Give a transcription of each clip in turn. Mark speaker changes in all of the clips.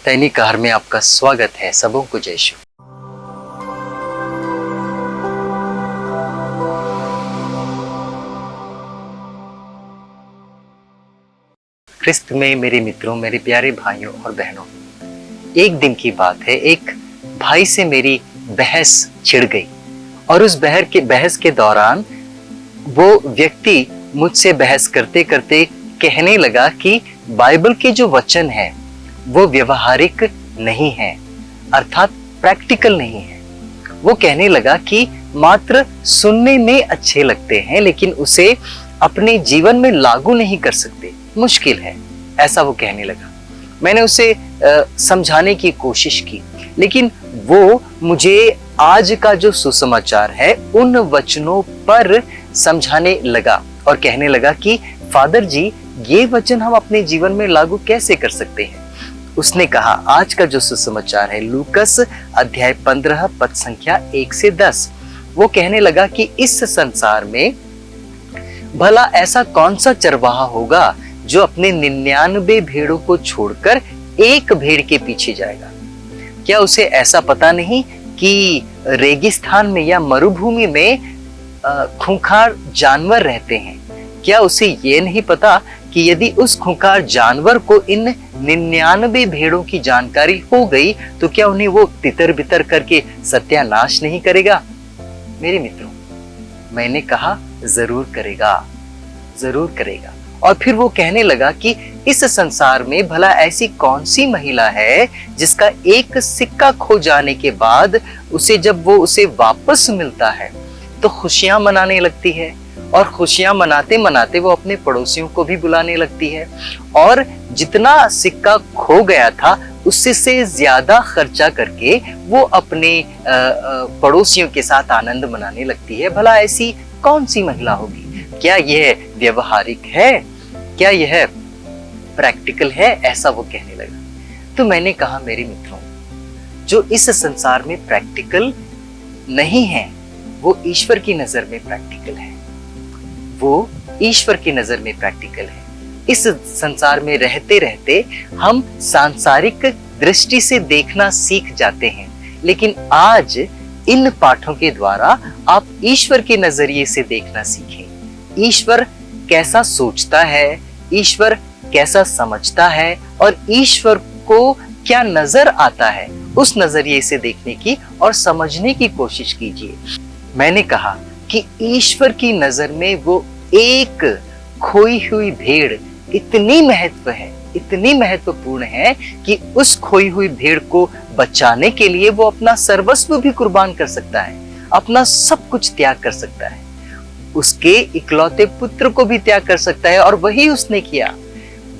Speaker 1: दैनिक आहार में आपका स्वागत है। सबों को जय यीशु। ख्रिस्त में मेरे मित्रों, मेरे प्यारे भाइयों और बहनों, एक दिन की बात है, एक भाई से मेरी बहस छिड़ गई और उस बहस के दौरान वो व्यक्ति मुझसे बहस करते करते कहने लगा कि बाइबल के जो वचन है वो व्यवहारिक नहीं है, अर्थात प्रैक्टिकल नहीं है। वो कहने लगा कि मात्र सुनने में अच्छे लगते हैं लेकिन उसे अपने जीवन में लागू नहीं कर सकते, मुश्किल है, ऐसा वो कहने लगा। मैंने उसे समझाने की कोशिश की, लेकिन वो मुझे आज का जो सुसमाचार है उन वचनों पर समझाने लगा और कहने लगा कि फादर जी, ये वचन हम अपने जीवन में लागू कैसे कर सकते हैं। उसने कहा, आज का जो सुसमाचार है लूकस अध्याय 15 पद संख्या 1 से 10, वो कहने लगा कि इस संसार में भला ऐसा कौन सा चरवाहा होगा जो अपने 99 भेड़ों को छोड़कर एक भेड़ के पीछे जाएगा। क्या उसे ऐसा पता नहीं कि रेगिस्तान में या मरुभूमि में खूंखार जानवर रहते हैं? क्या उसे ये नहीं पता कि यदि उस खूंखार जानवर को इन 99 भेड़ों की जानकारी हो गई तो क्या उन्हें वो तितर बितर करके सत्यानाश नहीं करेगा? मेरे मित्रों, मैंने कहा जरूर करेगा, जरूर करेगा। और फिर वो कहने लगा कि इस संसार में भला ऐसी कौन सी महिला है जिसका एक सिक्का खो जाने के बाद जब वो उसे वापस मिलता है तो खुशियां मनाने लगती है, और खुशियां मनाते मनाते वो अपने पड़ोसियों को भी बुलाने लगती है और जितना सिक्का खो गया था उससे से ज्यादा खर्चा करके वो अपने पड़ोसियों के साथ आनंद मनाने लगती है। भला ऐसी कौन सी महिला होगी? क्या यह व्यवहारिक है? क्या यह प्रैक्टिकल है? ऐसा वो कहने लगा। तो मैंने कहा, मेरे मित्रों, जो इस संसार में प्रैक्टिकल नहीं है वो ईश्वर की नजर में प्रैक्टिकल है, वो ईश्वर की नजर में प्रैक्टिकल है। इस संसार में रहते रहते हम सांसारिक दृष्टि से देखना सीख जाते हैं, लेकिन आज इन पाठों के द्वारा आप ईश्वर के नजरिए से देखना सीखें। ईश्वर कैसा सोचता है, ईश्वर कैसा समझता है और ईश्वर को क्या नजर आता है, उस नजरिए से देखने की और समझने की कोशिश कीजिए। मैंने कहा कि ईश्वर की नजर में वो एक खोई हुई भेड़ इतनी महत्वपूर्ण है कि उस खोई हुई भेड़ को बचाने के लिए वो अपना सर्वस्व भी कुर्बान कर सकता है, अपना सब कुछ त्याग कर सकता है, उसके इकलौते पुत्र को भी त्याग कर सकता है, और वही उसने किया।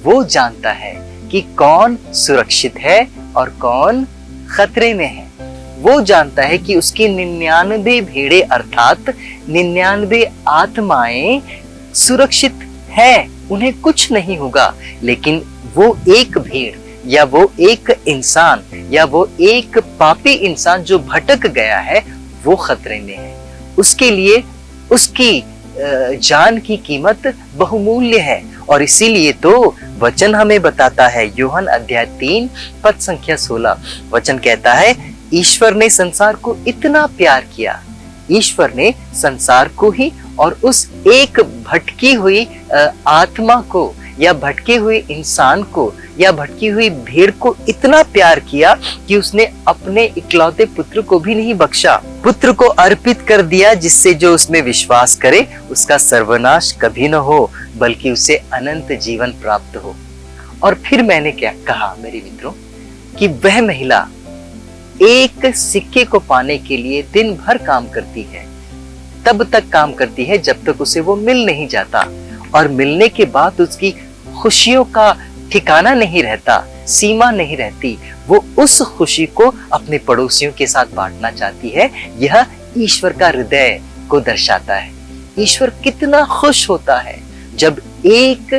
Speaker 1: वो जानता है कि कौन सुरक्षित है और कौन खतरे में है। वो जानता है कि उसकी 99 भेड़े अर्थात 99 आत्माएं सुरक्षित है, उन्हें कुछ नहीं होगा, लेकिन वो एक भेड़ या वो एक इंसान या वो एक पापी इंसान जो भटक गया है वो खतरे में है। उसके लिए उसकी जान की कीमत बहुमूल्य है, और इसीलिए तो वचन हमें बताता है, यूहन अध्याय 3 पद संख्या 16, वचन कहता है, ईश्वर ने संसार को इतना प्यार किया, ईश्वर ने संसार को ही और उस एक भटकी हुई आत्मा को या भटके हुए इंसान को या भटकी हुई भेड़ को इतना प्यार किया कि उसने अपने इकलौते पुत्र को भी नहीं बख्शा, पुत्र को अर्पित कर दिया, जिससे जो उसमें विश्वास करे उसका सर्वनाश कभी न हो बल्कि उसे अनंत जीवन प्राप्त हो। और फिर मैंने क्या कहा मेरे मित्रों कि वह महिला एक सिक्के को पाने के लिए दिन भर काम करती है, तब तक काम करती है जब तक उसे वो मिल नहीं जाता, और मिलने के बाद उसकी खुशियों का ठिकाना नहीं रहता, सीमा नहीं रहती। वो उस खुशी को अपने पड़ोसियों के साथ बांटना चाहती है। यह ईश्वर का हृदय को दर्शाता है। ईश्वर कितना खुश होता है जब एक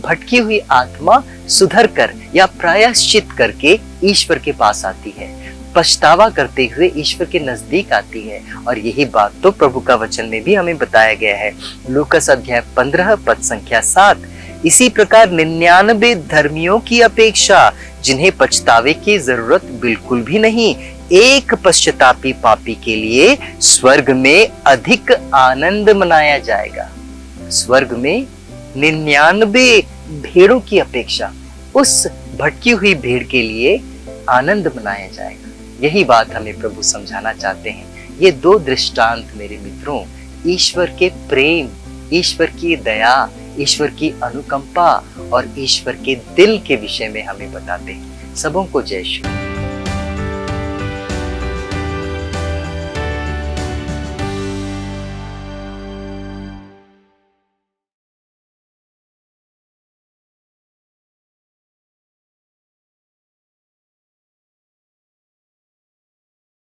Speaker 1: भटकी हुई आत्मा सुधर कर या प्रायश्चित करके ईश्वर के पास आती है, पछतावा करते हुए ईश्वर के नजदीक आती है। और यही बात तो प्रभु का वचन में भी हमें बताया गया है। लूकस अध्याय 15 पद संख्या 7, इसी प्रकार 99 धर्मियों की अपेक्षा, जिन्हें पछतावे की जरूरत बिल्कुल भी नहीं, एक पश्चातापी पापी के लिए स्वर्ग में अधिक आनंद मनाया जाएगा। स्वर्ग में 99 भेड़ों की अपेक्षा उस भटकी हुई भेड़ के लिए आनंद मनाया जाएगा। यही बात हमें प्रभु समझाना चाहते हैं। ये दो दृष्टांत मेरे मित्रों ईश्वर के प्रेम, ईश्वर की दया, ईश्वर की अनुकंपा और ईश्वर के दिल के विषय में हमें बताते हैं। सबों को जय श्री।